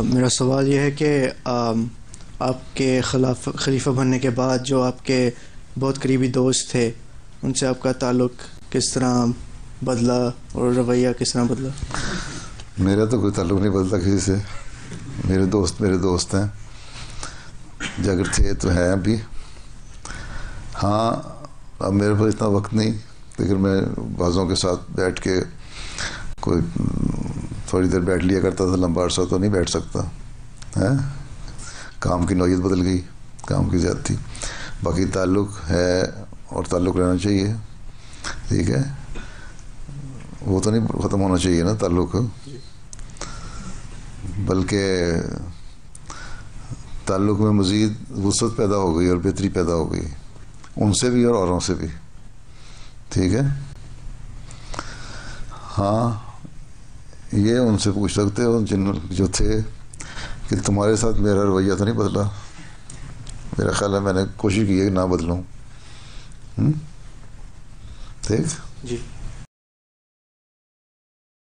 میرا سوال یہ ہے کہ آپ کے خلیفہ بننے کے بعد جو آپ کے بہت قریبی دوست تھے ان سے آپ کا تعلق کس طرح بدلا اور رویہ کس طرح بدلا؟ میرا تو کوئی تعلق نہیں بدلتا کسی سے. میرے دوست ہیں، اگر تھے تو ہیں ابھی. ہاں اب میرے پاس اتنا وقت نہیں، لیکن میں بعضوں کے ساتھ بیٹھ کے کوئی تھوڑی دیر بیٹھ لیا کرتا تھا. لمبا عرصہ تو نہیں بیٹھ سکتا ہے، کام کی نوعیت بدل گئی، کام کی زیادتی. باقی تعلق ہے اور تعلق رہنا چاہیے، ٹھیک ہے. وہ تو نہیں ختم ہونا چاہیے نا تعلق، بلکہ تعلق میں مزید وسعت پیدا ہو گئی اور بہتری پیدا ہو گئی، ان سے بھی اور اوروں سے بھی، ٹھیک ہے. ہاں یہ ان سے پوچھ سکتے ہو جو تھے کہ تمہارے ساتھ میرا رویہ تو نہیں بدلا. میرا خیال ہے میں نے کوشش کی ہے کہ نہ بدلوں. ٹھیک. جی.